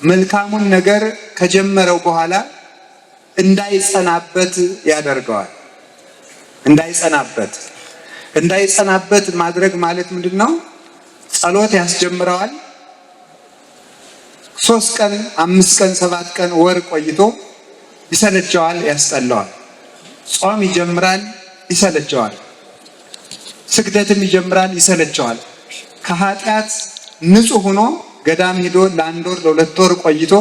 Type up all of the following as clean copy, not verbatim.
መልካሙን ነገር ከጀመረው በኋላ እንዳይጸናበት ያደርገዋል። እንዳይጸናበት ማድረግ ማለት ምንድነው? ጸሎት ያስጀምረዋል። 3 ቀን 5 ቀን 7 ቀን ወር ቆይቶ ይሰለቸዋል፣ ያስጠላዋል። ጾም ይጀምራል፣ ይሰለቸዋል። ስግደትም ይጀምራል፣ ይሰለቸዋል። ከኃጢአት ንጹህ ሆኖ ገዳም ሄዶ ለ1 ወር ለ2 ወር ቆይቶ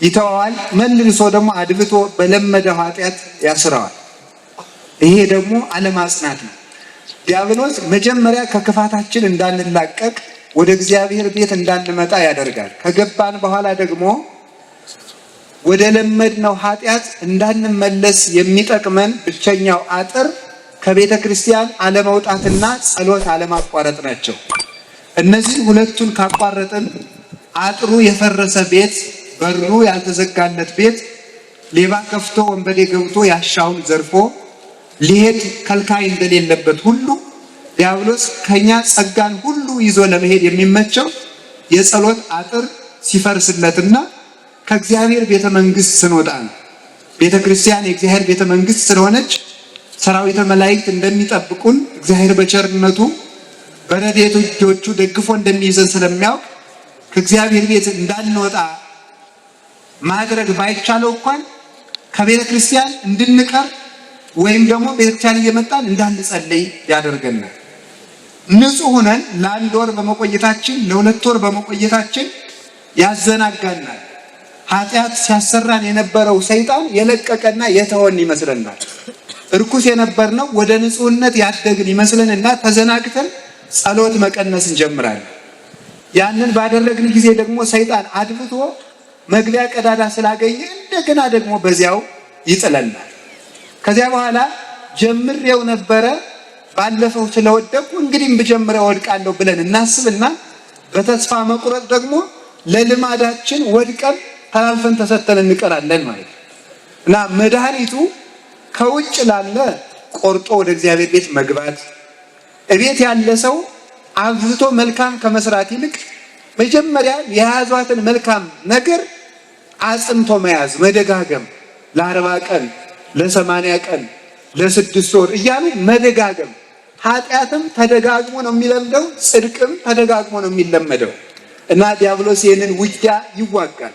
ይተዋል። መልሶ ደግሞ አድብቶ በለመደው ኃጢአት ያስረዋል። ይሄ ደግሞ አለማጽናት ነው። ዲያብሎስ መጀመሪያ ከክፋታችን እንዳንላቀቅ ወደ እግዚአብሔር ቤት እንዳንመጣ ያደርጋል። ከገባን በኋላ ደግሞ ወደ ለመድነው ኃጢአት እንዳንመለስ የሚጠቅመን ብቸኛው አጥር ከቤተ ክርስቲያን አለመውጣትና ጸሎት አለማቋረጥ ናቸው። እነዚህ ሁለቱን ካቋረጥን አጥሩ የፈረሰ ቤት፣ በሩ ያልተዘጋለት ቤት ሌባ ከፍቶ ወንበዴ ገብቶ ያሻውን ዘርፎ ሊሄድ ከልካይ እንደሌለበት ሁሉ ዲያብሎስ ከኛ ጸጋን ሁሉ ይዞ ለመሄድ የሚመቸው የጸሎት አጥር ሲፈርስለትና ከእግዚአብሔር ቤተ መንግስት ስንወጣ ነው። ቤተ ክርስቲያን የእግዚአብሔር ቤተ መንግስት ስለሆነች ሰራዊተ መላእክት እንደሚጠብቁን እግዚአብሔር በቸርነቱ በረድኤቱ እጆቹ ደግፎ እንደሚይዘን ስለሚያውቅ ከእግዚአብሔር ቤት እንዳንወጣ ማድረግ ባይቻለው እንኳን ከቤተ ክርስቲያን እንድንቀር ወይም ደግሞ ቤተ ክርስቲያን እየመጣን እንዳንጸልይ ያደርገናል። ንጹህ ሆነን ለ1 ወር በመቆየታችን ለ2 ወር በመቆየታችን ያዘናጋናል። ኃጢአት ሲያሰራን የነበረው ሰይጣን የለቀቀና የተወን ይመስለናል። እርኩስ የነበርነው ወደ ንጹህነት ያደግን ይመስለንና ተዘናግተን ጸሎት መቀነስ እንጀምራለን። ያንን ባደረግን ጊዜ ደግሞ ሰይጣን አድብቶ መግቢያ ቀዳዳ ስላገኘ እንደገና ደግሞ በዚያው ይጥለናል። ከዚያ በኋላ ጀምሬው ነበረ ባለፈው ስለወደቅኩ እንግዲህ ብጀምረው ወድቃለሁ ብለን እናስብና በተስፋ መቁረጥ ደግሞ ለልማዳችን ወድቀን ተላልፈን ተሰተን እንቀራለን ማለት እና መድኃኒቱ ከውጭ ላለ ቆርጦ ወደ እግዚአብሔር ቤት መግባት፣ እቤት ያለ ሰው አብዝቶ መልካም ከመስራት ይልቅ መጀመሪያ የያዟትን መልካም ነገር አጽንቶ መያዝ፣ መደጋገም ለ40 ቀን ለ80 ቀን ለ6 ወር እያሉ መደጋገም። ኃጢአትም ተደጋግሞ ነው የሚለምደው፣ ጽድቅም ተደጋግሞ ነው የሚለመደው እና ዲያብሎስ ይህንን ውጊያ ይዋጋል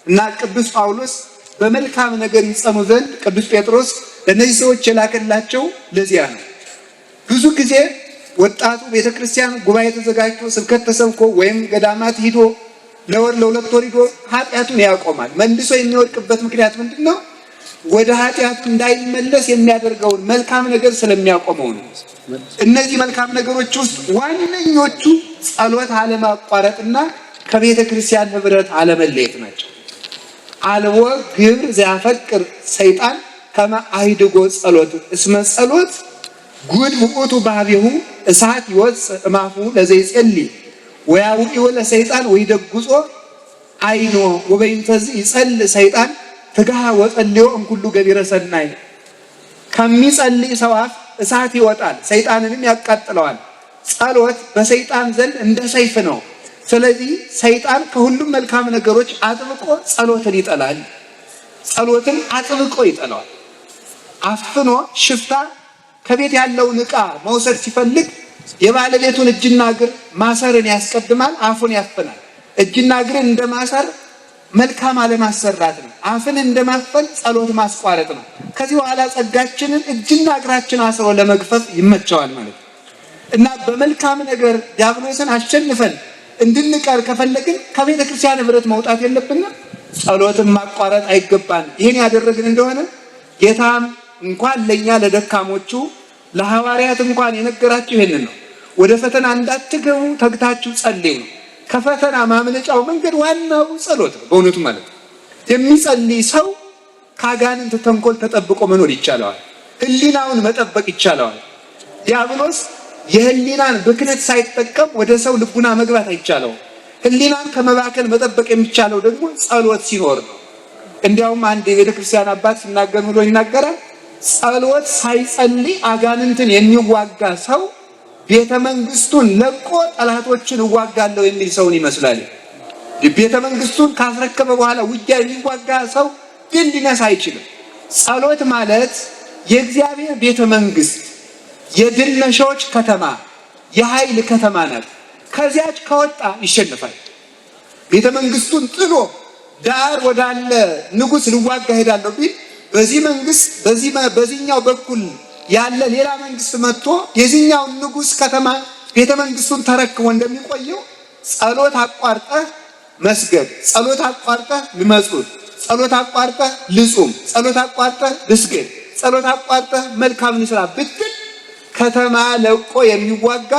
እና ቅዱስ ጳውሎስ በመልካም ነገር ይጸኑ ዘንድ ቅዱስ ጴጥሮስ ለእነዚህ ሰዎች የላከላቸው ለዚያ ነው። ብዙ ጊዜ ወጣቱ ቤተክርስቲያን ጉባኤ ተዘጋጅቶ ስብከት ተሰብኮ ወይም ገዳማት ሂዶ ለወር ለ2 ወር ሂዶ ኃጢአቱን ያቆማል። መልሶ የሚወድቅበት ምክንያት ምንድነው? ወደ ኃጢአቱ እንዳይመለስ የሚያደርገውን መልካም ነገር ስለሚያቆመው ነው። እነዚህ መልካም ነገሮች ውስጥ ዋነኞቹ ጸሎት አለማቋረጥና ከቤተ ክርስቲያን ህብረት አለመለየት ናቸው። አልቦ ግብር ዘያፈቅር ሰይጣን ከመ አይድጎ ጸሎት እስመ ጸሎት ጉድ ውእቱ ባህቢሁ እሳት ይወፅእ እማፉ ለዘይጸልይ ወያውኢሁ ለሰይጣን ወይደጉጾ አይኖ ወበይንተዝ ይጸልይ ሰይጣን ትጋሃ ወጸልዮ እንኩሉ ገቢረ ሰናይ። ከሚጸልይ ሰው አፍ እሳት ይወጣል፣ ሰይጣንንም ያቃጥለዋል። ጸሎት በሰይጣን ዘንድ እንደ ሰይፍ ነው። ስለዚህ ሰይጣን ከሁሉም መልካም ነገሮች አጥብቆ ጸሎትን ይጠላል። ጸሎትን አጥብቆ ይጠላዋል። አፍኖ ሽፍታ ከቤት ያለውን ዕቃ መውሰድ ሲፈልግ የባለቤቱን እጅና እግር ማሰርን ያስቀድማል፣ አፉን ያፍናል። እጅና እግርን እንደማሰር መልካም አለማሰራት ነው። አፍን እንደማፈን ጸሎት ማስቋረጥ ነው። ከዚህ በኋላ ጸጋችንን እጅና እግራችን አስሮ ለመግፈፍ ይመቸዋል ማለት ነው እና በመልካም ነገር ዲያብሎስን አሸንፈን እንድንቀር ከፈለግን ከቤተ ክርስቲያን ህብረት መውጣት የለብንም። ጸሎትን ማቋረጥ አይገባን። ይህን ያደረግን እንደሆነ ጌታም እንኳን ለኛ ለደካሞቹ ለሐዋርያት እንኳን የነገራቸው ይሄንን ነው። ወደ ፈተና እንዳትገቡ ተግታችሁ ጸልዩ ነው። ከፈተና ማምለጫው መንገድ ዋናው ጸሎት ነው በእውነቱ ማለት ነው። የሚጸልይ ሰው ከአጋንንት ተንኮል ተጠብቆ መኖር ይቻለዋል። ህሊናውን መጠበቅ ይቻለዋል። ዲያብሎስ የህሊናን ብክነት ሳይጠቀም ወደ ሰው ልቡና መግባት አይቻለውም። ህሊናን ከመባከል መጠበቅ የሚቻለው ደግሞ ጸሎት ሲኖር ነው። እንዲያውም አንድ የቤተ ክርስቲያን አባት ሲናገር ብሎ ይናገራል። ጸሎት ሳይጸልይ አጋንንትን የሚዋጋ ሰው ቤተ መንግስቱን ለቆ ጠላቶችን እዋጋለሁ የሚል ሰውን ይመስላል። ቤተ መንግስቱን ካስረከበ በኋላ ውጊያ የሚዋጋ ሰው ግን ሊነሳ አይችልም። ጸሎት ማለት የእግዚአብሔር ቤተ መንግስት የድል ነሾች ከተማ የኃይል ከተማ ናት። ከዚያች ከወጣ ይሸነፋል። ቤተ መንግስቱን ጥሎ ዳር ወዳለ ንጉስ ልዋጋ ሄዳለሁ ቢል በዚህ መንግስት በዚህኛው በኩል ያለ ሌላ መንግስት መጥቶ የዚህኛውን ንጉስ ከተማ ቤተ መንግስቱን ተረክቦ እንደሚቆየው ጸሎት አቋርጠህ መስገድ፣ ጸሎት አቋርጠህ ልመጽውት፣ ጸሎት አቋርጠህ ልጹም፣ ጸሎት አቋርጠህ ልስገድ፣ ጸሎት አቋርጠህ መልካም ልስራ ብትል ከተማ ለቆ የሚዋጋ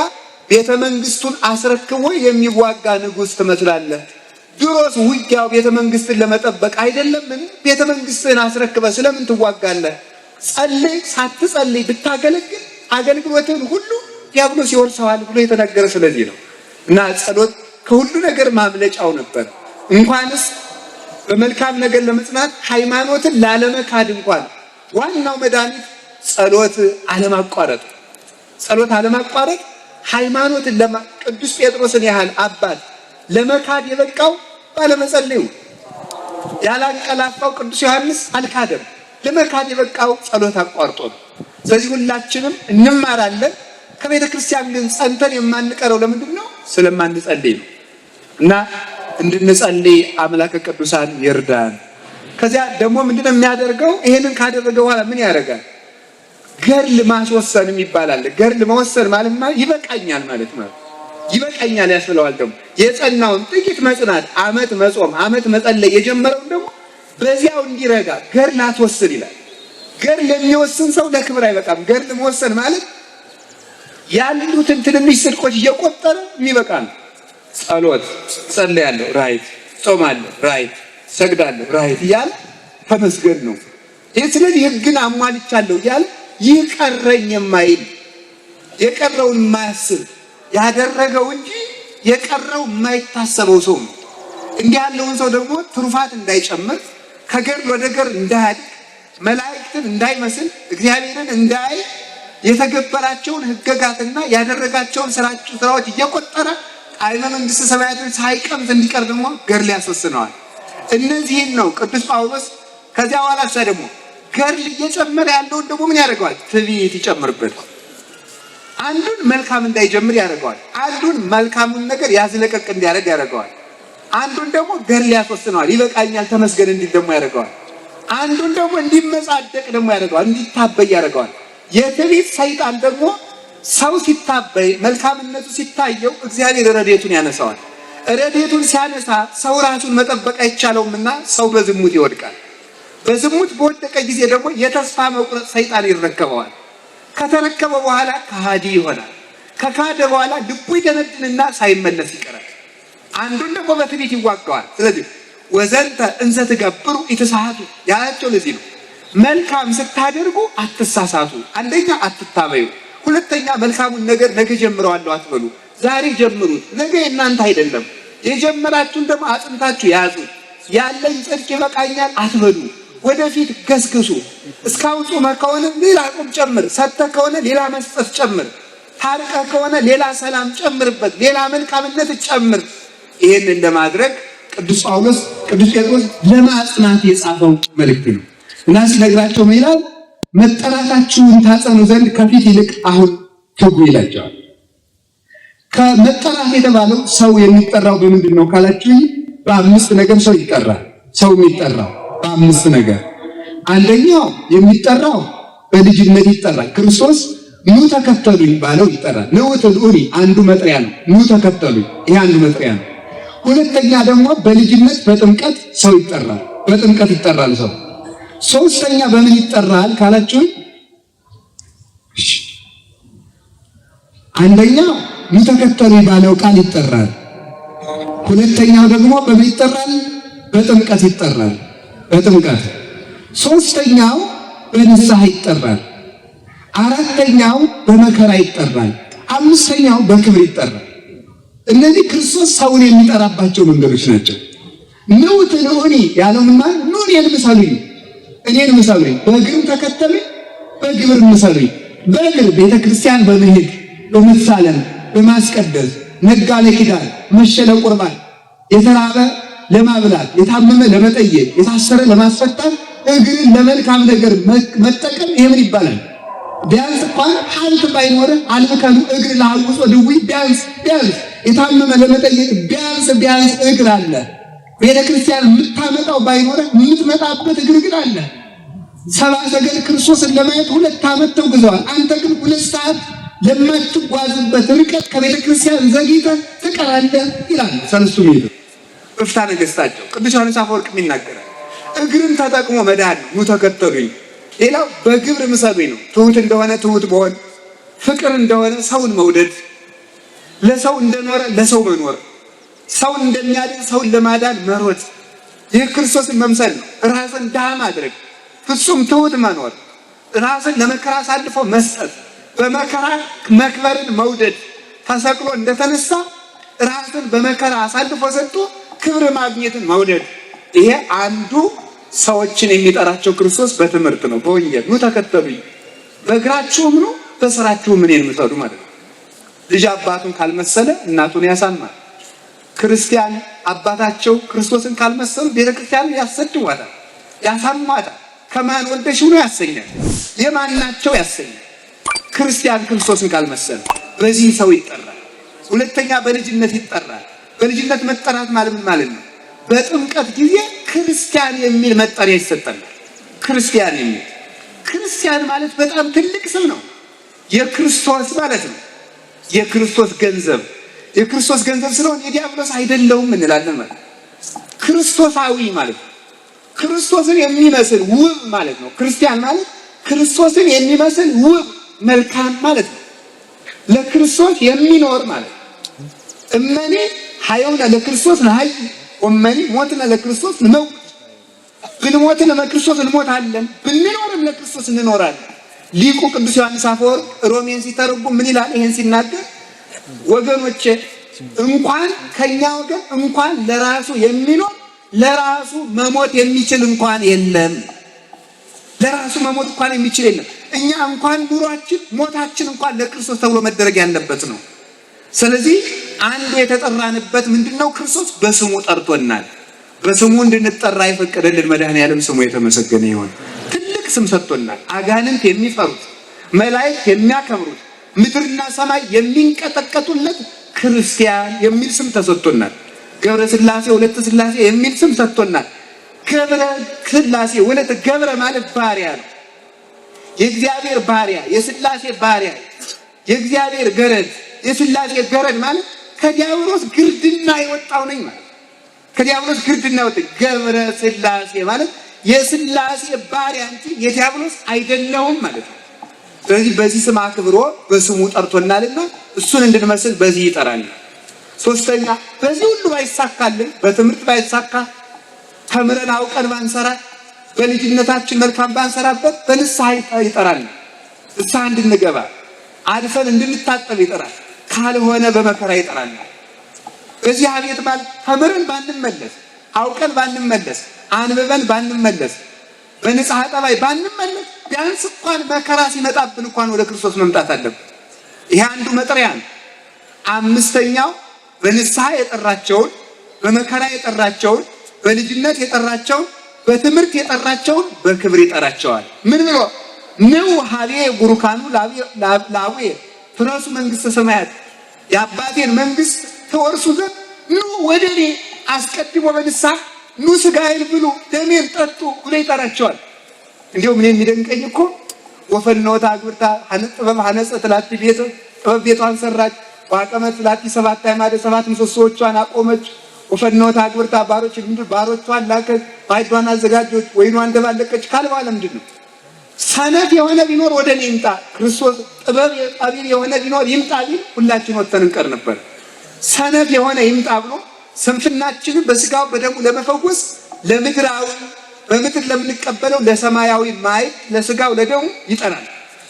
ቤተ መንግስቱን አስረክቦ የሚዋጋ ንጉስ ትመስላለህ። ድሮስ ውጊያው ቤተ መንግስትን ለመጠበቅ አይደለምን? ቤተ መንግስትን አስረክበህ ስለምን ትዋጋለህ? ጸልይ፣ ሳትጸልይ ብታገለግል አገልግሎትን ሁሉ ዲያብሎስ ይወርሰዋል ብሎ የተነገረ ስለዚህ ነው። እና ጸሎት ከሁሉ ነገር ማምለጫው ነበር። እንኳንስ በመልካም ነገር ለመጽናት ሃይማኖትን ላለመካድ እንኳን ዋናው መድኃኒት ጸሎት አለማቋረጥ። ጸሎት አለማቋረጥ ሃይማኖትን ቅዱስ ጴጥሮስን ያህል አባት ለመካድ የበቃው ባለመጸለዩ፣ ያላንቀላፋው ቅዱስ ዮሐንስ አልካደም። ለመካድ የበቃው ጸሎት አቋርጦ ነው። ስለዚህ ሁላችንም እንማራለን። ከቤተ ክርስቲያን ግን ጸንተን የማንቀረው ለምንድን ነው? ስለማንጸልይ ነው። እና እንድንጸልይ አምላከ ቅዱሳን ይርዳን። ከዚያ ደግሞ ምንድነው የሚያደርገው? ይሄንን ካደረገ በኋላ ምን ያደርጋል? ገድል ማስወሰን ይባላል። ገድል መወሰን ማለት ይበቃኛል ማለት ነው። ይበቃኛል ያስብለዋል። ደግሞ የጸናውን ጥቂት መጽናት፣ ዓመት መጾም፣ ዓመት መጸለይ የጀመረውን ደግሞ በዚያው እንዲረጋ ገድል አትወስን ይላል። ገድል የሚወስን ሰው ለክብር አይበቃም። ገድል መወሰን ማለት ያሉትን ትንንሽ ጽድቆች እየቆጠረ የሚበቃ ነው። ጸሎት ጸልያለሁ፣ ራይት፣ ጾማለሁ፣ ራይት፣ ሰግዳለሁ፣ ራይት እያለ ተመስገን ነው። ይህ ስለዚህ ሕግን አሟልቻለሁ እያለ ይህ ቀረኝ የማይል የቀረውን የማያስብ ያደረገው እንጂ የቀረው የማይታሰበው ሰው ነው። እንዲህ ያለውን ሰው ደግሞ ትሩፋት እንዳይጨምር፣ ከገድል ወደ ገድል እንዳያድግ፣ መላእክትን እንዳይመስል፣ እግዚአብሔርን እንዳይ የተገበራቸውን ሕገጋትና ያደረጋቸውን ስራዎች እየቆጠረ ጣዕመ መንግስተ ሰማያትን ሳይቀምስ እንዲቀር ደግሞ ገድል ያስወስነዋል። እነዚህን ነው ቅዱስ ጳውሎስ ከዚያ በኋላ ደግሞ ገድል እየጨመረ ያለውን ደግሞ ምን ያደርገዋል? ትዕቢት ይጨምርበታል። አንዱን መልካም እንዳይጀምር ያደርገዋል። አንዱን መልካሙን ነገር ያዝለቀቅ እንዲያደርግ ያደርገዋል። አንዱን ደግሞ ገድል ያስወስነዋል። ይበቃኛል ተመስገን እንዲል ደግሞ ያደርገዋል። አንዱን ደግሞ እንዲመጻደቅ ደግሞ ያደርገዋል፣ እንዲታበይ ያደርገዋል። የትዕቢት ሰይጣን ደግሞ ሰው ሲታበይ መልካምነቱ ሲታየው እግዚአብሔር ረድኤቱን ያነሳዋል። ረድኤቱን ሲያነሳ ሰው ራሱን መጠበቅ አይቻለውምና ሰው በዝሙት ይወድቃል። በዝሙት በወደቀ ጊዜ ደግሞ የተስፋ መቁረጥ ሰይጣን ይረከበዋል። ከተረከበ በኋላ ከሃዲ ይሆናል። ከካደ በኋላ ልቡ ይደነድንና ሳይመለስ ይቀራል። አንዱን ደግሞ በትዕቢት ይዋጋዋል። ስለዚህ ወዘንተ እንዘ ትገብሩ ኢትሳሃቱ ያላቸው ለዚህ ነው። መልካም ስታደርጉ አትሳሳቱ። አንደኛ አትታበዩ፣ ሁለተኛ መልካሙን ነገር ነገ ጀምረዋለሁ አትበሉ። ዛሬ ጀምሩት፣ ነገ የእናንተ አይደለም። የጀመራችሁን ደግሞ አጽንታችሁ ያዙ። ያለኝ ጽድቅ ይበቃኛል አትበሉ። ወደፊት ገስግሱ። እስካሁን ጾመህ ከሆነ ሌላ ጾም ጨምር፣ ሰጥተህ ከሆነ ሌላ መስጠት ጨምር፣ ታርቀህ ከሆነ ሌላ ሰላም ጨምርበት፣ ሌላ መልካምነት ጨምር። ይህንን ለማድረግ ቅዱስ ጴጥሮስ ለማጽናት የጻፈው መልእክት ነው እና ሲነግራቸው ምን ይላል? መጠራታችሁን ታጸኑ ዘንድ ከፊት ይልቅ አሁን ትጉ ይላቸዋል። ከመጠራት የተባለው ሰው የሚጠራው በምንድን ነው ካላችሁ፣ በአምስት ነገር ሰው ይጠራል። ሰው የሚጠራው በአምስት ነገር። አንደኛው የሚጠራው በልጅነት ይጠራል። ክርስቶስ ኑ ተከተሉኝ ባለው ይጠራል። ንዑትልዑኒ አንዱ መጥሪያ ነው። ኑ ተከተሉኝ ይሄ አንዱ መጥሪያ ነው። ሁለተኛ ደግሞ በልጅነት በጥምቀት ሰው ይጠራል። በጥምቀት ይጠራል ሰው። ሶስተኛ በምን ይጠራል ካላችሁ፣ አንደኛው ኑ ተከተሉኝ ባለው ቃል ይጠራል። ሁለተኛው ደግሞ በምን ይጠራል? በጥምቀት ይጠራል። በጥምቀት። ሶስተኛው በንስሐ ይጠራል። አራተኛው በመከራ ይጠራል። አምስተኛው በክብር ይጠራል። እነዚህ ክርስቶስ ሰውን የሚጠራባቸው መንገዶች ናቸው። ንዑትልዑኒ ያለው ምን ማለት? ኑ እኔን ምሰሉኝ፣ እኔን ምሰሉኝ፣ በእግርም ተከተሉኝ፣ በግብር ምሰሉኝ። በእግር ቤተ ክርስቲያን በመሄድ በመሳለም በማስቀደስ ነጋ ለኪዳን መሸለ ቁርባን የተራበ ለማብላት፣ የታመመ ለመጠየቅ፣ የታሰረ ለማስፈታት፣ እግርን ለመልካም ነገር መጠቀም ይሄ ምን ይባላል? ቢያንስ እንኳን ሀብት ባይኖር አልብከኑ እግር ለሐውጾ ድውይ ቢያንስ የታመመ ለመጠየቅ ቢያንስ እግር አለ። ቤተ ክርስቲያን የምታመጣው ባይኖር የምትመጣበት እግር ግን አለ። ሰብአ ሰገል ክርስቶስን ለማየት 2 ዓመት ተጉዘዋል። አንተ ግን 2 ሰዓት ለማትጓዝበት ርቀት ከቤተ ክርስቲያን ዘግይተህ ትቀራለህ ይላል ሰለስቱ ምዕት በፍትሐ ነገሥታቸው ቅዱስ ዮሐንስ አፈወርቅ ይናገራል። እግርን ተጠቅሞ መዳን ነው። ኑ ተከተሉኝ። ሌላው በግብር ምሰሉኝ ነው። ትሁት እንደሆነ ትሁት በሆን፣ ፍቅር እንደሆነ ሰውን መውደድ፣ ለሰው እንደኖረ ለሰው መኖር፣ ሰውን እንደሚያድን ሰውን ለማዳን መሮጥ፣ ይህ ክርስቶስን መምሰል ነው። ራስን ድሃ ማድረግ፣ ፍጹም ትሁት መኖር፣ ራስን ለመከራ አሳልፎ መስጠት፣ በመከራ መክበርን መውደድ፣ ተሰቅሎ እንደተነሳ ራስን በመከራ አሳልፎ ሰጥቶ ክብር ማግኘትን መውደድ። ይሄ አንዱ ሰዎችን የሚጠራቸው ክርስቶስ በትምህርት ነው፣ በወንጌል ኑ ተከተሉኝ። በእግራችሁም ነው በስራችሁም እኔን ምሰሉ ማለት ነው። ልጅ አባቱን ካልመሰለ እናቱን ያሳማል። ክርስቲያን አባታቸው ክርስቶስን ካልመሰሉ ቤተክርስቲያንን ያሰድዋታል፣ ያሳሟታል። ከማን ወልደሽ ብሎ ያሰኛል፣ የማናቸው ያሰኛል። ክርስቲያን ክርስቶስን ካልመሰለ በዚህ ሰው ይጠራል። ሁለተኛ በልጅነት ይጠራል። በልጅነት መጠራት ማለት ምን ማለት ነው? በጥምቀት ጊዜ ክርስቲያን የሚል መጠሪያ ይሰጠናል። ክርስቲያን የሚል ክርስቲያን ማለት በጣም ትልቅ ስም ነው። የክርስቶስ ማለት ነው። የክርስቶስ ገንዘብ ስለሆነ የዲያብሎስ አይደለውም እንላለን ማለት ነው። ክርስቶሳዊ ማለት ነው። ክርስቶስን የሚመስል ውብ ማለት ነው። ክርስቲያን ማለት ክርስቶስን የሚመስል ውብ መልካም ማለት ነው። ለክርስቶስ የሚኖር ማለት ነው። እመኔ ሀየውነ ለክርስቶስ ነሐይ ወመኒ ሞትነ ለክርስቶስ እንመውት። ብንሞትም ለክርስቶስ እንሞታለን፣ ብንኖርም ለክርስቶስ እንኖራለን። ሊቁ ቅዱስ ዮሐንስ አፈወርቅ ሮሜን ሲተረጉም ምን ይላል? ይሄን ሲናገር ወገኖቼ እንኳን ከኛ ወገን እንኳን ለራሱ የሚኖር ለራሱ መሞት የሚችል እንኳን የለም። ለራሱ መሞት እንኳን የሚችል የለም። እኛ እንኳን ኑሯችን ሞታችን እንኳን ለክርስቶስ ተብሎ መደረግ ያለበት ነው። ስለዚህ አንዱ የተጠራንበት ምንድነው? ክርስቶስ በስሙ ጠርቶናል። በስሙ እንድንጠራ የፈቀደልን መድኃኔዓለም ስሙ የተመሰገነ ይሁን። ትልቅ ስም ሰጥቶናል። አጋንንት የሚፈሩት፣ መላእክት የሚያከብሩት፣ ምድርና ሰማይ የሚንቀጠቀጡለት ክርስቲያን የሚል ስም ተሰጥቶናል። ገብረ ሥላሴ ወለተ ሥላሴ የሚል ስም ሰጥቶናል። ገብረ ሥላሴ ወለተ ገብረ ማለት ባሪያ ነው። የእግዚአብሔር ባሪያ፣ የሥላሴ ባሪያ፣ የእግዚአብሔር ገረድ፣ የሥላሴ ገረድ ማለት ከዲያብሎስ ግርድና የወጣው ነኝ ማለት። ከዲያብሎስ ግርድና የወጣው ገብረ ሥላሴ ማለት የሥላሴ ባሪያ እንጂ የዲያብሎስ አይደለሁም ማለት ነው። ስለዚህ በዚህ ስም አክብሮ በስሙ ጠርቶናልና እሱን እንድንመስል በዚህ ይጠራናል። ሶስተኛ በዚህ ሁሉ ባይሳካልን፣ በትምህርት ባይሳካ፣ ተምረን አውቀን ባንሰራ፣ በልጅነታችን መልካም ባንሰራበት በንስሐ ይጠራናል። ንስሐ እንድንገባ አድፈን እንድንታጠብ ይጠራል። ካልሆነ በመከራ ይጠራናል። በዚህ አቤት ማለት ተምረን ባንመለስ፣ አውቀን ባንመለስ፣ አንብበን ባንመለስ፣ በንስሐ ጠባይ ባንመለስ፣ ቢያንስ እንኳን መከራ ሲመጣብን እንኳን ወደ ክርስቶስ መምጣት አለብን። ይሄ አንዱ መጥሪያ ነው። አምስተኛው በንስሐ የጠራቸውን፣ በመከራ የጠራቸውን፣ በልጅነት የጠራቸውን፣ በትምህርት የጠራቸውን በክብር ይጠራቸዋል። ምን ብሎ ነው? ሀቤ ቡሩካኑ ለአቡየ ትረሱ መንግስተ ሰማያት፣ የአባቴን መንግስት ተወርሱ ዘንድ ኑ ወደ እኔ። አስቀድሞ በንስሐ ኑ ስጋዬን ብሉ ደሜን ጠጡ ብሎ ይጠራቸዋል። እንዲሁ ምን የሚደንቀኝ እኮ ወፈኖታ አግብርታ ጥበብ ሐነጸት ላቲ ቤት፣ ጥበብ ቤቷን ሰራች። ዋቀመት ላቲ 7 አዕማደ 7 ምሰሶዎቿን አቆመች። ወፈኖታ አግብርታ ባሮቿን ላከች፣ ማዕዷን አዘጋጀች፣ ወይኗን ደባለቀች ካለ በኋላ ምንድን ነው? ሰነፍ የሆነ ቢኖር ወደ እኔ ይምጣ። ክርስቶስ ጥበብ ጠቢብ የሆነ ቢኖር ይምጣ ቢል ሁላችን ወጥተን እንቀር ነበር። ሰነፍ የሆነ ይምጣ ብሎ ስንፍናችንን በስጋው በደሙ ለመፈወስ ለምድራዊ በምድር ለምንቀበለው ለሰማያዊ ማዕድ ለስጋው ለደሙ ይጠራል።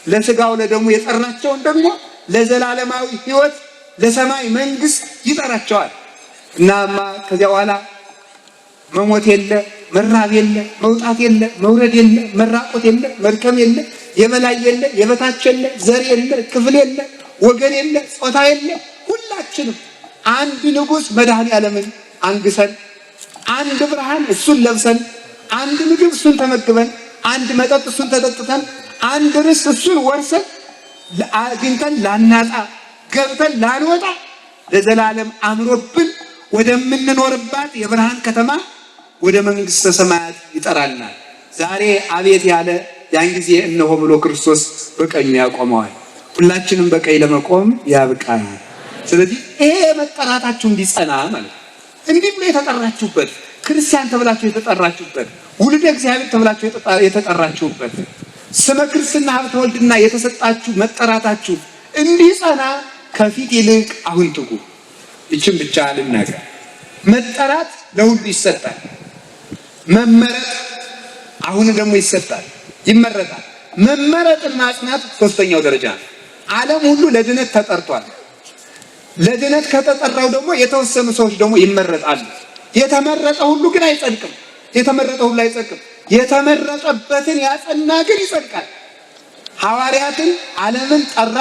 ለስጋው ለደሙ የጠራቸውን ደግሞ ለዘላለማዊ ሕይወት ለሰማይ መንግስት ይጠራቸዋል። እናማ ከዚያ በኋላ መሞት የለ፣ መራብ የለ፣ መውጣት የለ፣ መውረድ የለ፣ መራቆት የለ፣ መድከም የለ፣ የበላይ የለ፣ የበታች የለ፣ ዘር የለ፣ ክፍል የለ፣ ወገን የለ፣ ጾታ የለ። ሁላችንም አንድ ንጉሥ መድኃኔዓለምን አንግሰን አንድ ብርሃን እሱን ለብሰን አንድ ምግብ እሱን ተመግበን አንድ መጠጥ እሱን ተጠጥተን አንድ ርስት እሱን ወርሰን አግኝተን ላናጣ ገብተን ላንወጣ ለዘላለም አምሮብን ወደምንኖርባት የብርሃን ከተማ ወደ መንግስተ ሰማያት ይጠራልናል። ዛሬ አቤት ያለ ያን ጊዜ እነሆ ብሎ ክርስቶስ በቀኙ ያቆመዋል። ሁላችንም በቀኝ ለመቆም ያብቃል። ስለዚህ ይሄ መጠራታችሁ እንዲጸና ማለት እንዲህ ብሎ የተጠራችሁበት ክርስቲያን ተብላችሁ የተጠራችሁበት ውልደ እግዚአብሔር ተብላችሁ የተጠራችሁበት ስመ ክርስትና ሀብተ ወልድና የተሰጣችሁ መጠራታችሁ እንዲጸና ከፊት ይልቅ አሁን ትጉ። ይችን ብቻ ልናገር። መጠራት ለሁሉ ይሰጣል። መመረጥ አሁን ደግሞ ይሰጣል፣ ይመረጣል። መመረጥና ማጽናት ሶስተኛው ደረጃ ነው። ዓለም ሁሉ ለድነት ተጠርቷል። ለድነት ከተጠራው ደግሞ የተወሰኑ ሰዎች ደግሞ ይመረጣሉ። የተመረጠ ሁሉ ግን አይጸድቅም። የተመረጠ ሁሉ አይጸድቅም። የተመረጠበትን ያጸና ግን ይጸድቃል። ሐዋርያትን ዓለምን ጠራ።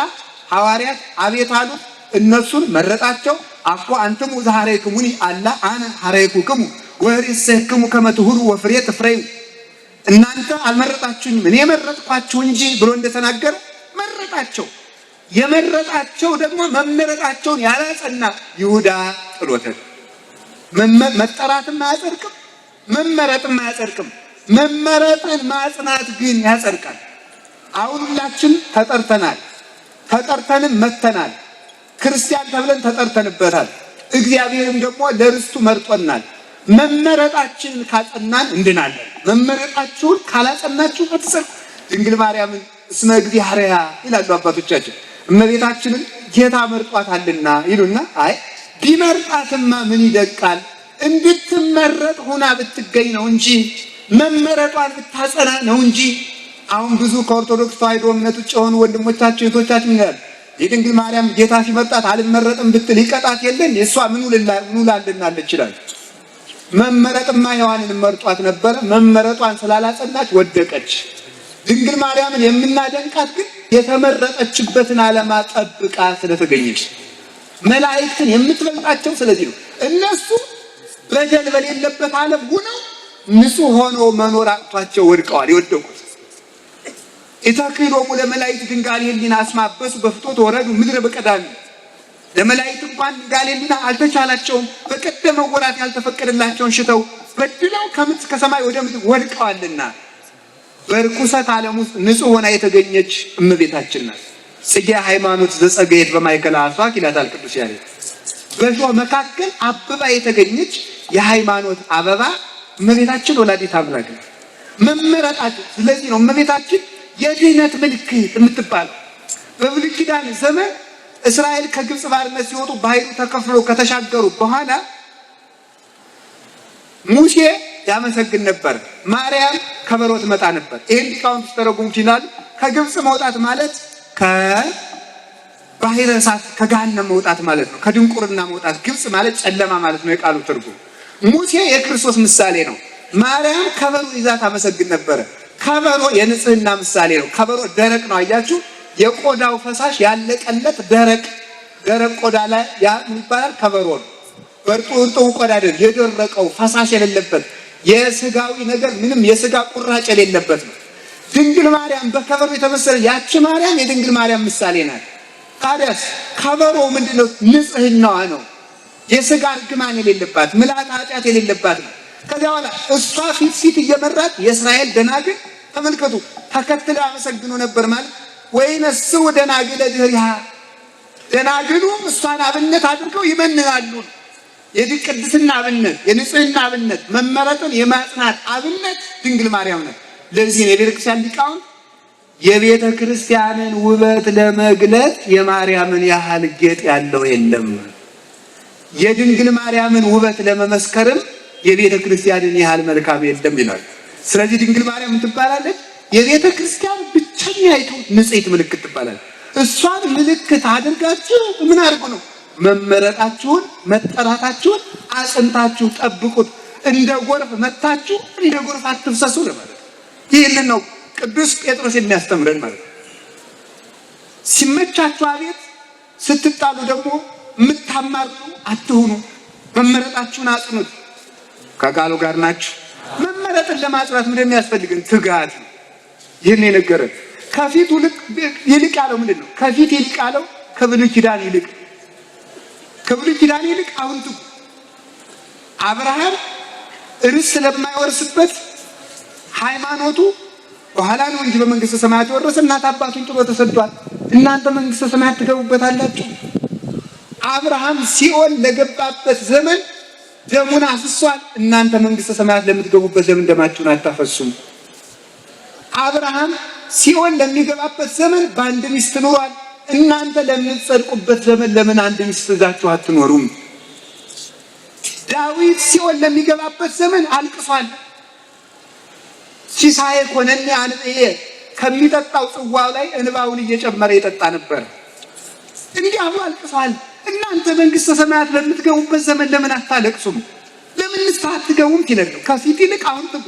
ሐዋርያት አቤት አሉ። እነሱን መረጣቸው። አኮ አንትሙ ዘሐረይክሙኒ አላ አነ ሐረይኩክሙ ወሪሰክሙ ከመ ትሁሩ ወፍሬ ትፍሬዩ። እናንተ አልመረጣችሁኝም እኔ መረጥኳችሁ እንጂ ብሎ እንደተናገረ መረጣቸው። የመረጣቸው ደግሞ መመረጣቸውን ያላጸና ይሁዳ ጥሎታል። መጠራትም አያጸድቅም፣ መመረጥም አያጸድቅም። መመረጥን ማጽናት ግን ያጸድቃል። አሁን ሁላችን ተጠርተናል፣ ተጠርተንም መተናል። ክርስቲያን ተብለን ተጠርተንበታል። እግዚአብሔርም ደግሞ ለርስቱ መርጦናል። መመረጣችንን ካጸናን እንድናለን። መመረጣችሁን ካላጸናችሁ አትጸድቁ። ድንግል ማርያምን እስመ እግዚአብሔር ይላሉ አባቶቻችን። እመቤታችንን ጌታ መርጧታልና ይሉና አይ ቢመርጣትማ ምን ይደቃል? እንድትመረጥ ሆና ብትገኝ ነው እንጂ መመረጧን ብታጸና ነው እንጂ። አሁን ብዙ ከኦርቶዶክስ ተዋሕዶ እምነት ውጭ የሆኑ ወንድሞቻችን እህቶቻችን ይላሉ የድንግል ማርያም ጌታ ሲመርጣት አልመረጥም ብትል ይቀጣት የለን የእሷ ምን ውላልናለች ይላል። መመረጥማ ሔዋንን መርጧት ነበረ። መመረጧን ስላላጸናች ወደቀች። ድንግል ማርያምን የምናደንቃት ግን የተመረጠችበትን ዓላማ ጠብቃ ስለተገኘች። መላእክትን የምትበልጣቸው ስለዚህ ነው። እነሱ በደል በሌለበት ዓለም ሆነው ንጹህ ሆኖ መኖር አቅቷቸው ወድቀዋል። የወደቁት ኢታክሎሙ ለመላእክት ድንጋሌ ሕሊና አስማበሱ በፍቶት ወረዱ ምድረ በቀዳሚ። ለመላእክት እንኳን ድንጋሌ ሕሊና አልተቻላቸውም። በቀደመ ወራት ያልተፈቀደላቸውን ሽተው በድለው ከሰማይ ወደ ምድር ወድቀዋልና በርኩሰት ዓለም ውስጥ ንጹህ ሆና የተገኘች እመቤታችን ናት። ጽጌ ሃይማኖት ዘጸገየት በማእከለ አስዋክ ይላታል ቅዱስ ያሬድ። በእሾህ መካከል አበባ የተገኘች የሃይማኖት አበባ እመቤታችን ወላዲተ አምላክ ናት። መመረጣችን ስለዚህ ነው እመቤታችን የድህነት ምልክት የምትባለው። በብሉይ ኪዳን ዘመን እስራኤል ከግብፅ ባርነት ሲወጡ ባህሩ ተከፍሎ ከተሻገሩ በኋላ ሙሴ ያመሰግን ነበር፣ ማርያም ከበሮ ትመታ ነበር። ይሄን ሊቃውንት ተረጉሙት ይላሉ። ከግብፅ መውጣት ማለት ከባህረ እሳት ከገሃነም መውጣት ማለት ነው። ከድንቁርና መውጣት። ግብፅ ማለት ጨለማ ማለት ነው የቃሉ ትርጉም። ሙሴ የክርስቶስ ምሳሌ ነው። ማርያም ከበሮ ይዛ ታመሰግን ነበር። ከበሮ የንጽህና ምሳሌ ነው። ከበሮ ደረቅ ነው። አያችሁ፣ የቆዳው ፈሳሽ ያለቀለት ደረቅ ቆዳ ላይ ያ ይባላል ከበሮ ነው። በእርጥቡ ቆዳ አይደል፣ የደረቀው ፈሳሽ የሌለበት የስጋዊ ነገር ምንም የስጋ ቁራጭ የሌለበት ነው። ድንግል ማርያም በከበሮ የተመሰለ ያቺ ማርያም የድንግል ማርያም ምሳሌ ናት። ታዲያስ ከበሮ ምንድነው? ንጽህናዋ ነው። የስጋ እርግማን የሌለባት ምልአተ ኃጢአት የሌለባት ነው። ከዚያ በኋላ እሷ ፊት እየመራት የእስራኤል ደናግል ተመልከቱ ተከትለው ያመሰግኑ ነበር ማለት ወይነስው ደናግለ ድህሪሃ። ደናግሉም እሷን አብነት አድርገው ይመንናሉ። የቅድስና አብነት፣ የንጽህና አብነት፣ መመረጥን የማጽናት አብነት ድንግል ማርያም ናት። ለዚህ ነው የቤተ ክርስቲያን ሊቃውንት የቤተ ክርስቲያንን ውበት ለመግለጥ የማርያምን ያህል ጌጥ ያለው የለም፣ የድንግል ማርያምን ውበት ለመመስከርም የቤተ ክርስቲያንን ያህል መልካም የለም ይላል። ስለዚህ ድንግል ማርያም ትባላለች የቤተ ክርስቲያን ብቸኛይቱ ንጽሕት ምልክት ትባላለች። እሷን ምልክት አድርጋችሁ ምን አድርጉ ነው? መመረጣችሁን መጠራታችሁን አጽንታችሁ ጠብቁት። እንደ ጎርፍ መታችሁ እንደ ጎርፍ አትፍሰሱ ለማለት ይህንን ነው ቅዱስ ጴጥሮስ የሚያስተምረን ማለት ነው። ሲመቻችሁ አቤት፣ ስትጣሉ ደግሞ የምታማሩ አትሁኑ። መመረጣችሁን አጽኑት። ከቃሉ ጋር ናችሁ። መመረጥን ለማጽናት ምን እንደሚያስፈልግን ትጋት ነው። ይህን የነገረን ከፊት ይልቅ ያለው ምንድን ነው? ከፊት ይልቅ ያለው ከብሉይ ኪዳን ይልቅ አሁን ትጉ። አብርሃም ርስት ስለማይወርስበት ሃይማኖቱ በኋላ ነው እንጂ በመንግስተ ሰማያት የወረሰ እናት አባቱን ጥሎ ተሰዷል። እናንተ መንግስተ ሰማያት ትገቡበታላችሁ። አብርሃም ሲኦል ለገባበት ዘመን ደሙን አፍሷል። እናንተ መንግስተ ሰማያት ለምትገቡበት ዘመን ደማችሁን አታፈሱም። አብርሃም ሲኦል ለሚገባበት ዘመን በአንድ ሚስት ኖሯል። እናንተ ለምትጸድቁበት ዘመን ለምን አንድ ሚስት ይዛችሁ አትኖሩም? ዳዊት ሲኦል ለሚገባበት ዘመን አልቅሷል። ሲሳዬ ኮነኔ አንብዬ ከሚጠጣው ጽዋው ላይ እንባውን እየጨመረ ይጠጣ ነበር። እንዲህ ብሎ አልቅሷል። እናንተ መንግስተ ሰማያት ለምትገቡበት ዘመን ለምን አታለቅሱም? ለምን ንስሐ አትገቡም? ይላል። ከፊት ይልቅ አሁን ትጉ።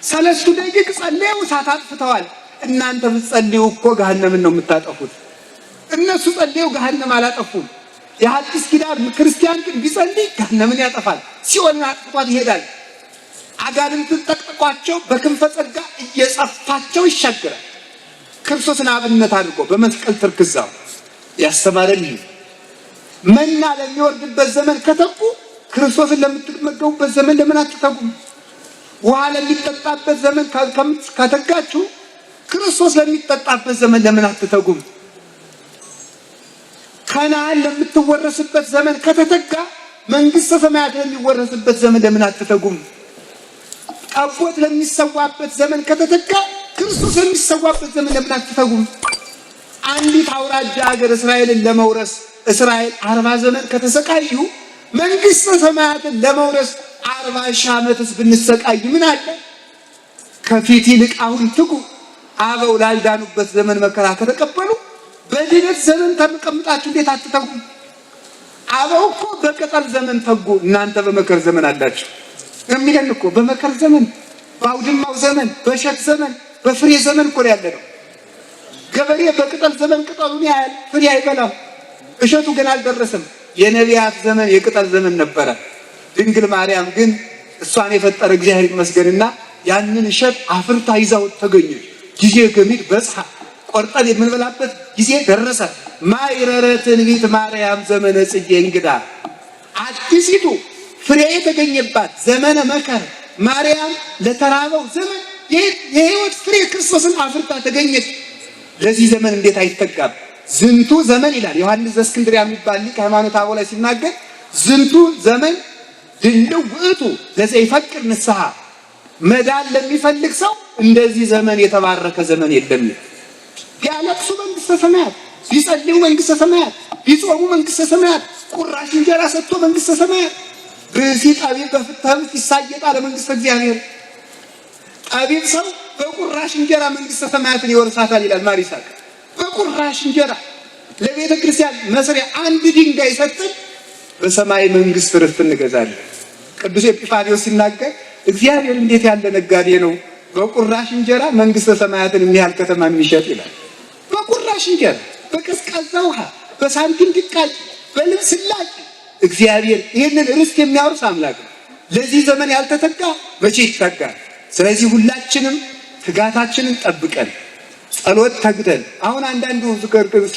ሰለስቱ ደቂቅ ጸልየው እሳት አጥፍተዋል። እናንተ ብትጸልዩ እኮ ገሃነምን ነው የምታጠፉት። እነሱ ጸልየው ገሃነም አላጠፉም። የሐዲስ ኪዳን ክርስቲያን ግን ቢጸልይ ገሃነምን ያጠፋል። ሲኦልን አጥፍቷት ይሄዳል። አጋንንትን ጠቅጥቋቸው በክንፈ ጸጋ እየጸፋቸው ይሻገራል። ክርስቶስን አብነት አድርጎ በመስቀል ትርክዛው ያስተማረን መና ለሚወርድበት ዘመን ከተጉ ክርስቶስን ለምትመገቡበት ዘመን ለምን አትተጉም? ውሃ ለሚጠጣበት ዘመን ከተጋችሁ ክርስቶስ ለሚጠጣበት ዘመን ለምን አትተጉም? ከነዓን ለምትወረስበት ዘመን ከተተጋ መንግስተ ሰማያት ለሚወረስበት ዘመን ለምን አትተጉም? ጠቦት ለሚሰዋበት ዘመን ከተተጋ ክርስቶስ ለሚሰዋበት ዘመን ለምን አትተጉም? አንዲት አውራጃ ሀገር እስራኤልን ለመውረስ እስራኤል 40 ዘመን ከተሰቃዩ መንግስተ ሰማያትን ለመውረስ 40 ዓመትስ ብንሰቃይ ምን አለ? ከፊት ይልቅ አሁን ትጉ። አበው ላልዳኑበት ዘመን መከራ ከተቀበሉ በድነት ዘመን ተቀምጣችሁ እንዴት አትተጉም? አበው እኮ በቅጠል ዘመን ተጉ፣ እናንተ በመከር ዘመን አላችሁ የሚለን እኮ በመከር ዘመን፣ በአውድማው ዘመን፣ በእሸት ዘመን፣ በፍሬ ዘመን እኮ ያለ ነው። ገበሬ በቅጠል ዘመን ቅጠሉን ያያል፣ ፍሬ አይበላም። እሸቱ ግን አልደረሰም። የነቢያት ዘመን የቅጠል ዘመን ነበረ። ድንግል ማርያም ግን እሷን የፈጠረ እግዚአብሔር ይመስገንና ያንን እሸት አፍርታ ይዛው ተገኘች። ጊዜ ገሚድ በጽሐ ቆርጠን የምንበላበት ጊዜ ደረሰ። ማይረረ ትንቢት ማርያም ዘመነ ጽጌ እንግዳ አዲሲቱ ፍሬ የተገኘባት ዘመነ መከር ማርያም ለተራበው ዘመን የሕይወት ፍሬ ክርስቶስን አፍርታ ተገኘች። ለዚህ ዘመን እንዴት አይተጋም? ዝንቱ ዘመን ይላል ዮሐንስ ዘእስክንድርያ የሚባል ሊቅ ሃይማኖተ አበው ላይ ሲናገር ዝንቱ ዘመን ድልው ውእቱ ለዘይፈቅር ንስሐ፣ መዳን ለሚፈልግ ሰው እንደዚህ ዘመን የተባረከ ዘመን የለም። ቢያለቅሱ መንግስተ ሰማያት፣ ቢጸልዩ መንግስተ ሰማያት፣ ቢጾሙ መንግስተ ሰማያት፣ ቁራሽ እንጀራ ሰጥቶ መንግስተ ሰማያት። ብእሲ ጠቢብ በፍትሐ ይሳየጣል ለመንግስተ እግዚአብሔር። ጠቢብ ሰው በቁራሽ እንጀራ መንግስተ ሰማያትን ይወርሳታል ይላል ማር ይስሐቅ። በቁራሽ እንጀራ ለቤተ ክርስቲያን መስሪያ አንድ ድንጋይ ሰጥተን በሰማይ መንግስት ርስት እንገዛለን። ቅዱስ ኤጲፋንዮስ ሲናገር እግዚአብሔር እንዴት ያለ ነጋዴ ነው በቁራሽ እንጀራ መንግስተ ሰማያትን የሚያህል ከተማ የሚሸጥ ይላል። በቁራሽ እንጀራ፣ በቀዝቃዛ ውሃ፣ በሳንቲም ድቃጭ፣ በልብስ ላጭ እግዚአብሔር ይህንን ርስት የሚያወርስ አምላክ ነው። ለዚህ ዘመን ያልተተጋ መቼ ይተጋል? ስለዚህ ሁላችንም ትጋታችንን ጠብቀን ጸሎት ተግተን። አሁን አንዳንዱ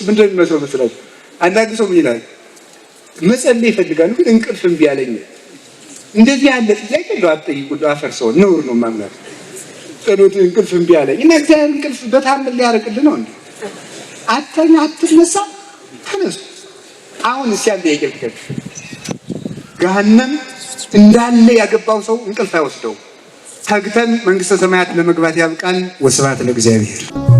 ምንድን ነው የሚመስለው መስላችሁ? አንዳንዱ ሰው ምን ይላል? መጸለይ ይፈልጋሉ ግን እንቅልፍ እምቢ አለኝ። እንደዚህ ያለ ጥያቄ ነው አትጠይቁ። አፈርሰው ነውር ነው ማምናት። ጸሎት እንቅልፍ እምቢ አለኝ እና እግዚአብሔር እንቅልፍ በታምር ሊያርቅልን ነው እንዴ? አተኛ አትነሳ ተነሱ። አሁን ሲያል ጥያቄ ገሃነም እንዳለ ያገባው ሰው እንቅልፍ አይወስደው። ተግተን መንግስተ ሰማያት ለመግባት ያብቃን። ወስብሐት ለእግዚአብሔር።